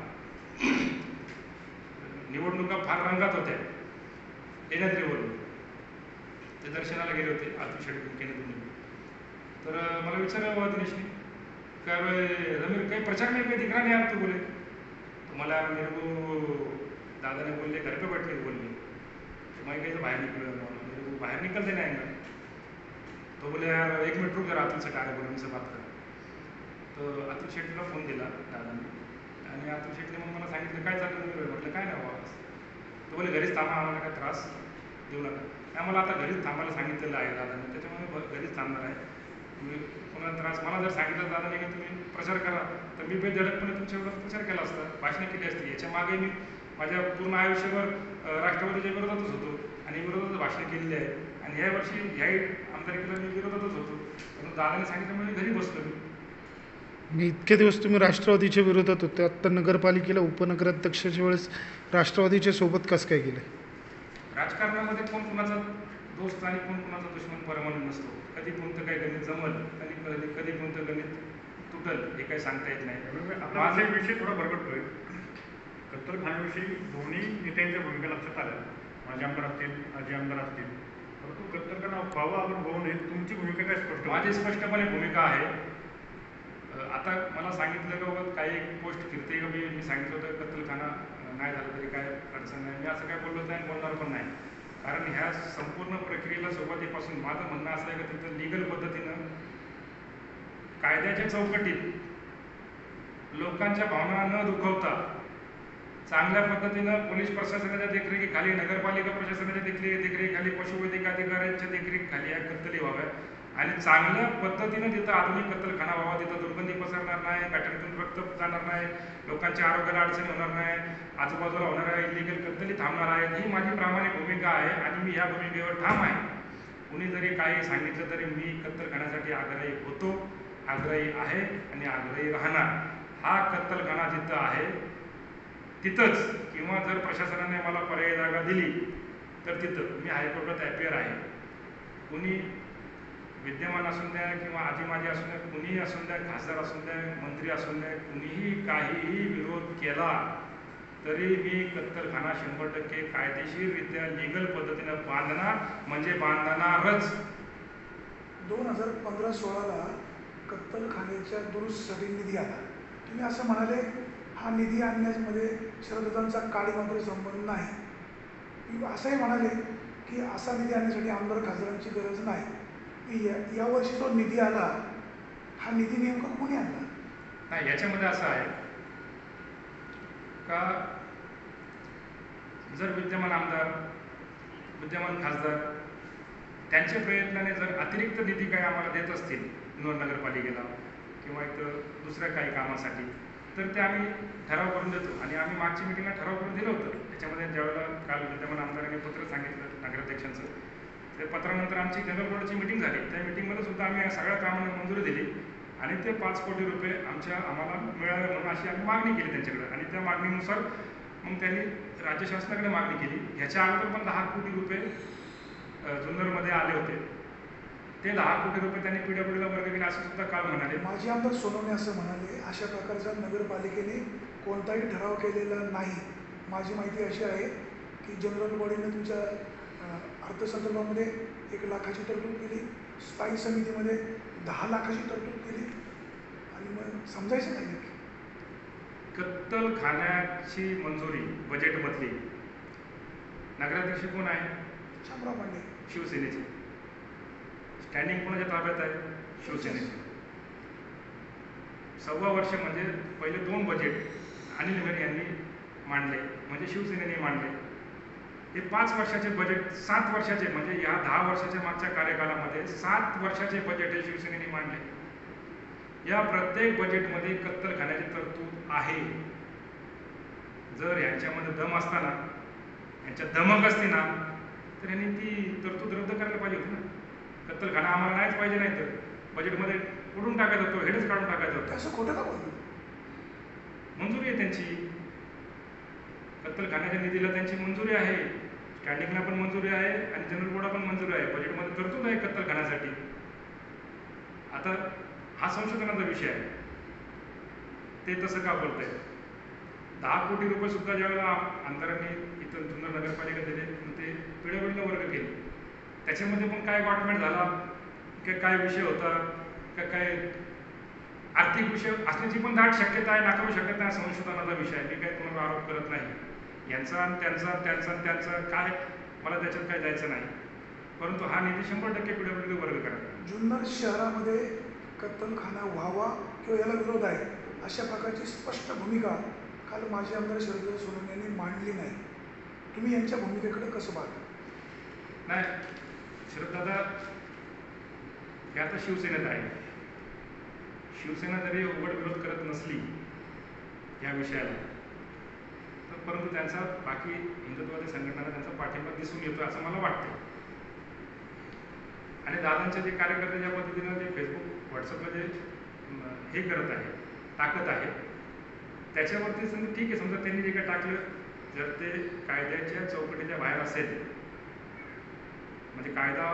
निवडणुका फार रंगात होत्या येण्याद्रीवरून. ते दर्शनाला गेले होते अतुल शेडकेने तुम्ही. तर मला विचारायला हुआ दिनेश ने क्या रमीर कहीं प्रचार में कहीं दिख रहा नहीं यार तो बोले तो मला मेरे को दादा ने बोले घर पे बैठ के बोलने तो मैं कहीं बाहर निकल मेरे को बाहर निकल देना है तो बोले यार 1 मिनट रुक जरा अतुल सेठ आ रहे बोले उनसे बात कर तो अतुल शेट्टीला फोन दिला दादाने आणि अतुल शेट्टीने मग मला सांगितलं काय चाललं तुम्ही म्हटलं काय नाही बाबा तो बोले घरीच थांबा आम्हाला काय त्रास देऊ नका नाही मला आता घरीच थांबायला सांगितलेलं आहे दादाने त्याच्यामुळे घरीच थांबणार आहे तुम्ही कोणाला त्रास मला जर सांगितलं दादाने की तुम्ही प्रचार करा तर मी बेधडकपणे तुमच्यावर प्रचार केला असता भाषणं केली असती याच्या मागे मी माझ्या पूर्ण आयुष्यभर राष्ट्रवादीच्या विरोधातच होतो आणि विरोधातच भाषणं केलेली आहे आणि ह्या वर्षी ह्याही आमदारकीला मी विरोधातच होतो पण दादाने सांगितल्यामुळे घरी बसलो
मी इतके दिवस तुम्ही राष्ट्रवादीच्या विरोधात होते, आत्ता नगरपालिकेला उपनगराध्यक्षाच्या वेळेस राष्ट्रवादीच्या सोबत कसं काय गेले?
राजकारणामध्ये कोण कुणाचा दोस्त आणि कोण कुणाचा दुश्मन परमानंट नसतो. कधी कोणतं काही गणित जमल कधी कोणतं गणित तुटल हे काही सांगता येत नाही.
माझा विषय थोडा बरकटतोय. कत्तलखान्याविषयी दोन्ही नेत्यांच्या भूमिका लक्षात आल्या, माझे आमदार असतील आजी आमदार असतील, परंतु कत्तलखाना व्हावा अगर होऊ नये तुमची भूमिका काय स्पष्ट?
माझी स्पष्टपणे भूमिका आहे. आता मला सांगितलं का बाबा काही पोस्ट फिरते का मी सांगितलं होतं कत्तलखाना नाही झालं तरी काय अडचण नाही. मी असं काय बोललो नाही बोलणार पण नाही. कारण ह्या संपूर्ण प्रक्रियेला सुरुवातीपासून माझं म्हणणं असं आहे का तिथं लिगल पद्धतीनं कायद्याच्या चौकटीत लोकांच्या भावना न दुखवता चांगल्या पद्धतीनं पोलीस प्रशासनाच्या देखरेखीखाली नगरपालिका प्रशासनाच्या देखरेखीखाली पशुवैद्यक अधिकाऱ्यांच्या देखरेखीखाली या कत्तली व्हाव्या आणि चांगल्या पद्धतीनं तिथं आधुनिक कत्तलखाना व्हावा. तिथं दुर्गंधी पसरणार नाही, गटारीतून रक्त जाणार नाही, लोकांच्या आरोग्याला अडचणी होणार नाही, आजूबाजूला होणाऱ्या इलिगल कत्तली थांबणार आहेत. ही माझी प्रामाणिक भूमिका आहे आणि मी ह्या भूमिकेवर ठाम आहे. कुणी जरी काही सांगितलं तरी मी कत्तलखान्यासाठी आग्रही होतो, आग्रही आहे आणि आग्रही राहणार. हा कत्तलखाना जिथं आहे तिथंच किंवा जर प्रशासनाने मला पर्यायी जागा दिली तर तिथं मी हायकोर्टात ॲपियर आहे. कुणी विद्यमान असून द्या किंवा आजी माझी असून द्या, कुणीही असून द्या, खासदार असून द्या, मंत्री असून द्या, कुणीही काहीही विरोध केला तरी मी कत्तलखाना 100% कायदेशीररित्या लिगल पद्धतीनं बांधणार म्हणजे बांधणारच.
2015-16ला कत्तलखान्याच्या दुरुस्तीसाठी निधी आला. तुम्ही असं म्हणाले हा निधी आणण्यामध्ये शरददादांचा काळी मात्र संबंध नाही. तुम्ही असंही म्हणाले की असा निधी आणण्यासाठी आमदार खासदारांची गरज नाही. यावर्षी जो निधी आला हा निधी नेमका कोणी आणला?
नाही, याच्यामध्ये असं आहे का जर विद्यमान आमदार विद्यमान खासदार त्यांच्या प्रयत्नाने जर अतिरिक्त निधी काही आम्हाला देत असतील नगरपालिकेला किंवा इथं दुसऱ्या काही कामासाठी तर ते आम्ही ठराव करून देतो. आणि आम्ही मागच्या मिटिंगला ठराव करून दिलं होतं. त्याच्यामध्ये ज्यावेळेला काल विद्यमान आमदारांनी पत्र सांगितलं नगराध्यक्षांचं, त्या पत्रानंतर आमची नगर बोर्डाची मिटिंग झाली. त्या मिटिंगमध्ये सुद्धा आम्ही या सगळ्या कामांना मंजुरी दिली आणि ते 5 कोटी रुपये आम्हाला मिळावे म्हणून अशी आम्ही मागणी केली त्यांच्याकडे. आणि त्या मागणीनुसार मग त्यांनी राज्य शासनाकडे मागणी केली. ह्याच्या अगोदर पण 10 कोटी रुपये जुन्नरमध्ये आले होते. ते 10 कोटी रुपये त्यांनी PWDला वर्ग केले असं सुद्धा काल म्हणाले.
माजी आमदार सोनवणे असं म्हणाले अशा प्रकारचा नगरपालिकेने कोणताही ठराव केलेला नाही. माझी माहिती अशी आहे की जनरल बॉडीने तुमच्या अर्थसंकल्पामध्ये 1 लाखाची तरतूद केली, स्थायी समितीमध्ये 10 लाखाची तरतूद केली आणि मग समजायचं नाही की
कत्तलखान्याची मंजुरी बजेटमधली नगराध्यक्ष कोण आहे?
शामराव पांडे,
शिवसेनेचे. स्टँडिंग कोणाच्या ताब्यात आहे? शिवसेनेचे. 1.25 वर्ष म्हणजे पहिले 2 बजेट अनिल मेहर यांनी मांडले म्हणजे शिवसेनेने मांडले. हे 5 वर्षाचे बजेट 7 वर्षाचे म्हणजे या 10 वर्षाच्या मागच्या कार्यकालामध्ये 7 वर्षाचे बजेट हे शिवसेनेने मांडले. या प्रत्येक बजेटमध्ये कत्तलखान्याची तरतूद आहे. जर यांच्यामध्ये दम असताना यांच्यात धमक असते ना तर यांनी ती तरतूद रद्द करायला पाहिजे होती ना. कत्तलखाना आम्हाला नाहीच पाहिजे, नाही तर बजेटमध्ये उडून टाकायचा होतो, हेडच काढून टाकायचा होता.
असं खोटं का बोलतो?
मंजुरी आहे त्यांची. कत्तलखान्याच्या निधीला त्यांची मंजुरी आहे, स्टँडिंगला पण मंजुरी आहे आणि जनरल बोर्डला पण मंजुरी आहे. बजेटमध्ये तरतूद आहे कत्तलखान्यासाठी. आता हा संशोधनाचा विषय आहे, ते तसं का बोलतंय? 10 कोटी रुपये सुद्धा ज्यावेळेला आमदारांनी इथं जुन्नर नगरपालिका दिले ते PWDला वर्ग केले. त्याच्यामध्ये पण काय गॉटमेंट झाला की काय विषय होता काय आर्थिक विषय असण्याची पण दाट शक्यता आहे, नाकारू शक्यता आहे. संशोधनाचा विषय आहे, मी काही कोणावर आरोप करत नाही. यांचा आणि त्यांचा काय मला त्याच्यात काय द्यायचं नाही. परंतु हा निधी 100% PWD वर्ग करा.
जुन्नर शहरामध्ये कत्तलखाना व्हावा किंवा याला विरोध आहे अशा प्रकारची स्पष्ट भूमिका काल माजी आमदार शरद सोनवणे यांनी मांडली नाही. तुम्ही यांच्या भूमिकेकडे कसं पाहता?
नाही, शरददादा हे आता शिवसेनेत आहे. शिवसेना जरी उघड विरोध करत नसली या विषयाला, तर परंतु त्यांचा बाकी हिंदुत्ववादी संघटनांना त्यांचा पाठिंबा दिसून येतो असं मला वाटतं. आणि दादांचे जे कार्यकर्ते ज्या पद्धतीनं जे फेसबुक व्हॉट्सअपला जे हे करत आहे, टाकत आहे, त्याच्यावरती समजा ठीक आहे, समजा त्यांनी जे काय टाकलं जर ते कायद्याच्या चौकटीच्या बाहेर असेल, म्हणजे कायदा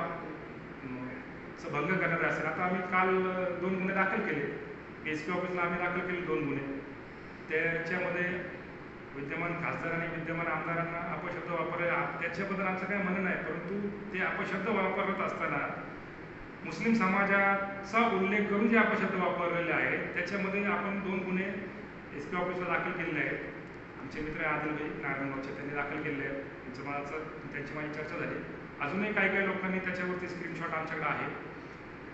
भंग करणारे असेल. आता आम्ही काल 2 गुन्हे दाखल केले, SP ऑफिसला आम्ही दाखल केले 2 गुन्हे. त्याच्यामध्ये विद्यमान खासदार आणि विद्यमान आमदारांना अपशब्द वापरले, त्याच्याबद्दल आमचं काही म्हणणं नाही. परंतु ते अपशब्द वापरत असताना मुस्लिम समाजाचा उल्लेख करून जे अपशब्द वापरलेले आहेत त्याच्यामध्ये आपण 2 गुन्हे SP ऑफिसला दाखल केलेले आहेत. आमचे मित्र आदिलभाई नारायणगावचे त्यांनी दाखल केलेले आहेत. त्यांची माझी चर्चा झाली. अजूनही काही लोकांनी त्याच्यावरती स्क्रीनशॉट आमच्याकडे आहे,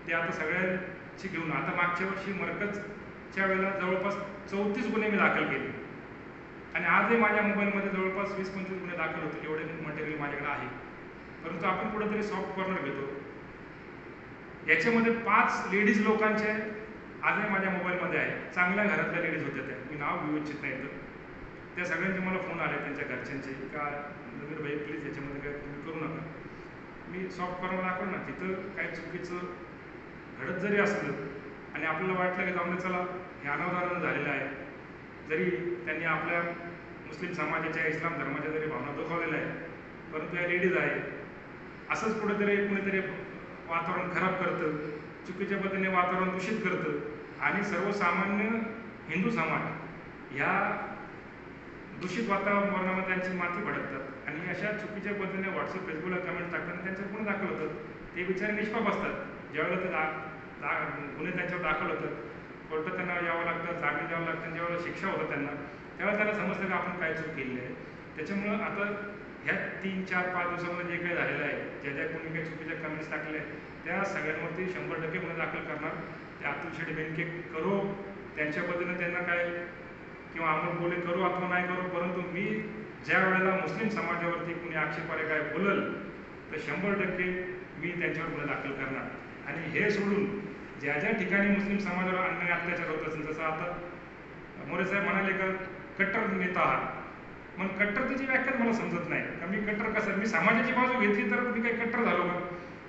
ते आता सगळ्यांची घेऊन. आता मागच्या वर्षी मरकजच्या वेळेला जवळपास 34 गुन्हे मी दाखल केले आणि आजही माझ्या मोबाईलमध्ये जवळपास 20-25 गुन्हे दाखल होते. एवढे मटेरियल माझ्याकडे आहे. परंतु आपण कुठेतरी सॉफ्ट कॉर्नर घेतो. याच्यामध्ये 5 लेडीज लोकांचे आजही माझ्या मोबाईलमध्ये आहे. चांगल्या घरातल्या लेडीज होत्या त्या, मी नाव घेऊ इच्छित नाही. तर त्या सगळ्यांचे मला फोन आले त्यांच्या घरच्यांचे का नवीर भाई प्लीज याच्यामध्ये काय तुम्ही करू नका. मी सॉफ्ट कॉर्नर दाखवलं ना, तिथं काही चुकीचं घडत जरी असलं आणि आपल्याला वाटलं की जाऊन चला हे अनावधानानं झालेलं आहे, जरी त्यांनी आपल्या मुस्लिम समाजाच्या इस्लाम धर्माच्या जरी भावना दुखावलेल्या आहे, परंतु या लेडीज आहे, असंच कुठेतरी कुणीतरी वातावरण खराब करतं, चुकीच्या पद्धतीने वातावरण दूषित करतं आणि सर्वसामान्य हिंदू समाज ह्या दूषित वातावरणामध्ये त्यांची माती भडकतात आणि अशा चुकीच्या पद्धतीने व्हॉट्सअप फेसबुकला कमेंट टाकताना त्यांच्यावर गुन्हे दाखल होतात. ते बिचारे निष्पाप असतात. ज्यावेळेला ते गुन्हे त्यांच्यावर दाखल होतात, कोर्टात त्यांना यावं लागतं, जामीन द्यावं लागतं, ज्यावेळेला शिक्षा होतं त्यावेळेला त्यांना समजतं की आपण काय चूक केलेली आहे. त्याच्यामुळं आता ह्या 3-4-5 दिवसामध्ये जे काही झालेलं आहे, ज्या कोणी काही चुकीच्या कमेंट्स टाकल्या आहेत त्या सगळ्यांवरती 100% गुन्हे दाखल करणार. ते अतुल शेठ बेनके करो त्यांच्या पद्धतीने त्यांना काय किंवा अमोल बोले करू अथवा नाही करू, परंतु मी ज्या वेळेला मुस्लिम समाजावरती कुणी आक्षेपार्ह काय बोलल तर 100% मी त्यांच्यावर गुन्हे दाखल करणार. आणि हे सोडून ज्या ठिकाणी मुस्लिम समाजावर अन्याय अत्याचार होत असेल, जसं आता मोरे साहेब म्हणाले का कट्टर नेता आहात, मग कट्टरतेची व्याख्या मला समजत नाही का मी कट्टर कसं, मी समाजाची बाजू घेतली तर मी काही कट्टर झालो का?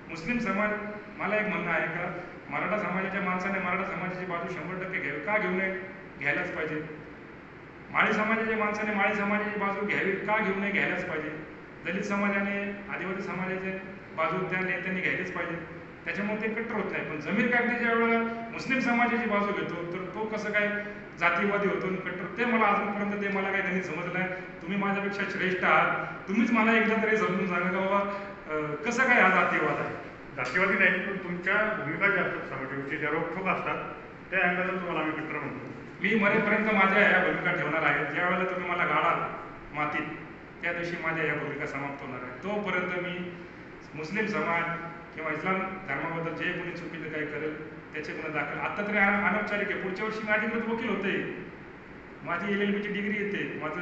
मुस्लिम समाज, मला एक म्हणणं आहे का मराठा समाजाच्या माणसाने मराठा समाजाची बाजू 100% घ्यावी, का घेऊ नये, घ्यायलाच पाहिजे. माळी समाजाच्या माणसाने माळी समाजाची बाजू घ्यावी, का घेऊ नये, घ्यायलाच पाहिजे. दलित समाजाने आदिवासी समाजाची बाजू त्या नेत्यांनी घ्यायलाच पाहिजे. त्याच्यामुळे ते कट्टर होत नाही. पण जमीर कागदी ज्या वेळेला मुस्लिम समाजाची बाजू घेतो तर तो कसं काय जातीवादी होतो आणि कट्टर, ते मला अजूनपर्यंत ते मला काही त्यांनी समजलं नाही. तुम्ही माझ्यापेक्षा श्रेष्ठ आहात, तुम्हीच मला एकदा तरी समजून सांगा का बाबा कसं काय हा जातीवाद आहे.
जातीवादी नाही, पण तुमच्या भूमिका ज्या असतात समाजाविषयी ज्या रोखोक असतात त्या अंदाजात तुम्हाला आम्ही कट्टर म्हणतो.
मी मरेपर्यंत माझ्या या भूमिका ठेवणार आहे. ज्या वेळेला तुम्ही मला गाडाल मातीत त्या दिवशी माझ्या या भूमिका समाप्त होणार आहे. तोपर्यंत मी मुस्लिम समाज किंवा इस्लाम धर्माबद्दल जे कोणी चुकीचं काही करेल त्याचे गुन्हे दाखल. आत्ता तरी अनौपचारिक आहे, पुढच्या वर्षी मी अधिकृत वकील होते, माझी LLB ची डिग्री येते, माझं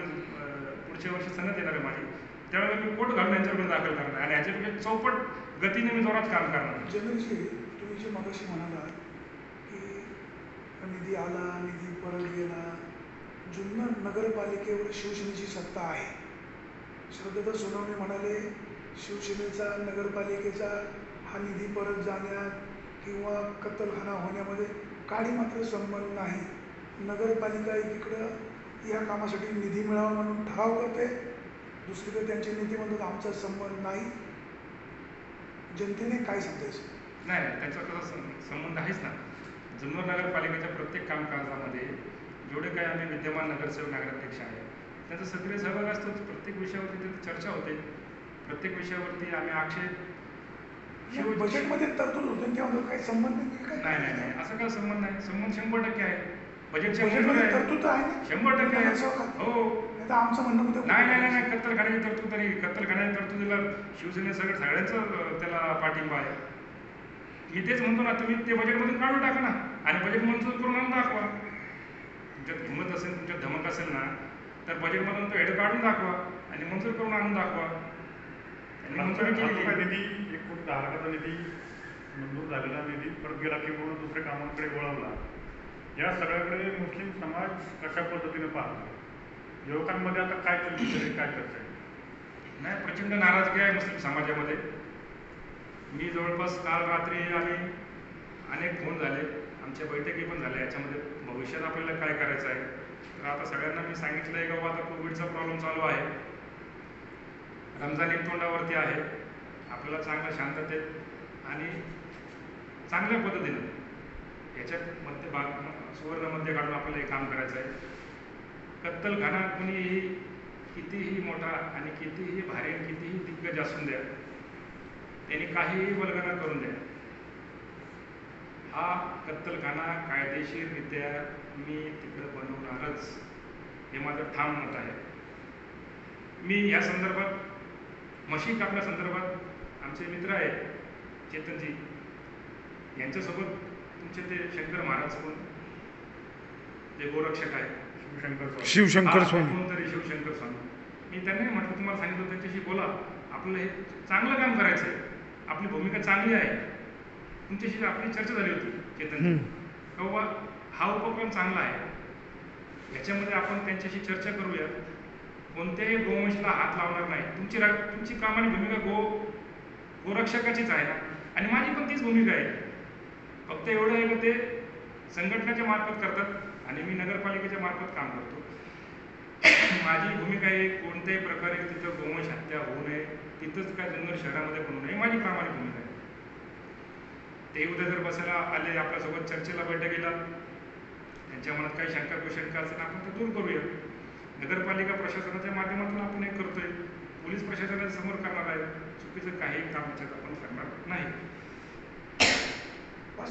पुढच्या वर्षी सनद येणार आहे माझी, त्यावेळेला मी कोर्ट घालून यांच्यावर गुन्हे दाखल करणार आणि याच्यापेक्षा चौपट गतीने मी जोरात काम करणार.
जमीरजी, तुम्ही जे मगाशी म्हणाला की निधी आला, निधी परत गेला, जुन्नर नगरपालिकेवर शिवसेनेची सत्ता आहे. शरददादा सोनवणे म्हणाले शिवसेनेचा नगरपालिकेचा हा निधी परत जाण्यात किंवा कत्तलखाना होण्यामध्ये काडी मात्र संबंध नाही. नगरपालिका एकीकडं या कामासाठी निधी मिळावा म्हणून ठराव करते, दुसरीकडे त्यांचे नेते म्हणतात आमचा संबंध नाही. जनतेने काय सांगायचं?
नाही, त्याचा कसा संबंध आहेच ना. जुन्नर नगरपालिकेच्या प्रत्येक कामकाजामध्ये जेवढे काही आम्ही विद्यमान नगरसेवक नगराध्यक्ष आहे त्यांचा सक्रिय सहभाग असतोच. प्रत्येक विषयावरती तिथे चर्चा होते, प्रत्येक विषयावरती आम्ही आक्षेप
बजेटमध्ये तरतूद होते त्यामध्ये काही संबंध
नाही नाही नाही असं काय संबंध नाही. संबंध 100% आहे. बजेटच्या
बजेटमध्ये
मंजुरी आहे.
तरतूद आहे ना
100% आहे.
नगरसेवकात.
हो.
नाही तर आमचं म्हणणं होतं
नाही नाही नाही कत्तलखान्याची तरतूद नाही. कत्तलखान्याच्या तरतुदीला शिवसेनेसकट सगळ्यांचं त्याला पाठिंबा आहे. मी तेच म्हणतो ना, तुम्ही ते बजेटमधून काढून टाका ना आणि बजेट मंजूर करून आणून दाखवा. तुमच्यात हिंमत असेल, तुमच्यात धमक असेल ना, तर बजेटमधून तो हेड काढून दाखवा आणि मंजूर करून आणून दाखवा. आणि मंजुरी केली
निधी 1,10 लाखाचा निधी मंजूर झालेला निधी परत गेला किंवा दुसऱ्या कामांकडे वळवला. या सगळ्याकडे मुस्लिम समाज कशा पद्धतीने पाहतो? युवकांमध्ये आता काय चर्चा काय चर्चा आहे?
नाही, प्रचंड नाराजगी आहे मुस्लिम समाजामध्ये. मी जवळपास काल रात्री आम्ही अनेक फोन झाले, आमच्या बैठकी पण झाल्या. याच्यामध्ये भविष्यात आपल्याला काय करायचं आहे, तर आता सगळ्यांना मी सांगितलं आहे की बाबा आता कोविडचा प्रॉब्लेम चालू आहे, रमजान तोंडावरती आहे, आपल्याला चांगलं शांततेत आणि चांगल्या पद्धतीनं याच्यात सुवर्ण मध्य काढून आपल्याला हे काम करायचं आहे. कत्तलखाना कुणीही कितीही मोठा आणि कितीही भारी कितीही दिग्गज असून द्या, त्यांनी काहीही वल्गना करून द्या, हा कत्तलखाना कायदेशीररित्या मी तिकडं बनवणारच, हे माझं ठाम मत आहे. मी या संदर्भात म्हशी कापल्या संदर्भात आमचे मित्र आहेत चेतनजी, यांच्यासोबत तुमचे ते शंकर महाराज कोण जे गोरक्षक आहे
शिवशंकर स्वामी,
कोणतरी शिवशंकर स्वामी, मी त्यांनाही म्हटलं, तुम्हाला सांगितलं त्यांच्याशी बोला, आपलं हे चांगलं काम करायचं आहे, आपली भूमिका चांगली आहे. तुमच्याशी आपली चर्चा झाली होती चेतनजी, बाबा हा उपक्रम चांगला आहे, याच्यामध्ये आपण त्यांच्याशी चर्चा करूया, कोणत्याही गोवंशला हात लावणार नाही. तुमची प्रामाणिक भूमिका गोरक्षकाचीच आहे ना, आणि माझी पण तीच भूमिका आहे. फक्त एवढं आहे की ते संघटनेच्या मार्फत करतात आणि मी नगरपालिकेच्या मार्फत काम करतो. माझी भूमिका आहे कोणत्याही प्रकारे तिथं गोवंश हत्या होऊ नये, तिथंच काय जुन्नर शहरामध्ये बनवू नये, माझी प्रामाणिक भूमिका आहे. ते उद्या जर बसायला आले आपल्यासोबत चर्चेला बैठकीला, त्यांच्या मनात काही शंका कुशंका असेल आपण ते दूर करूया. नगरपालिका प्रशासनाच्या माध्यमातून आपण हे करतोय, पोलीस प्रशासनाच्या समोर करणार आहे, चुकीचं काही काम याच्यात आपण करणार नाही.
फार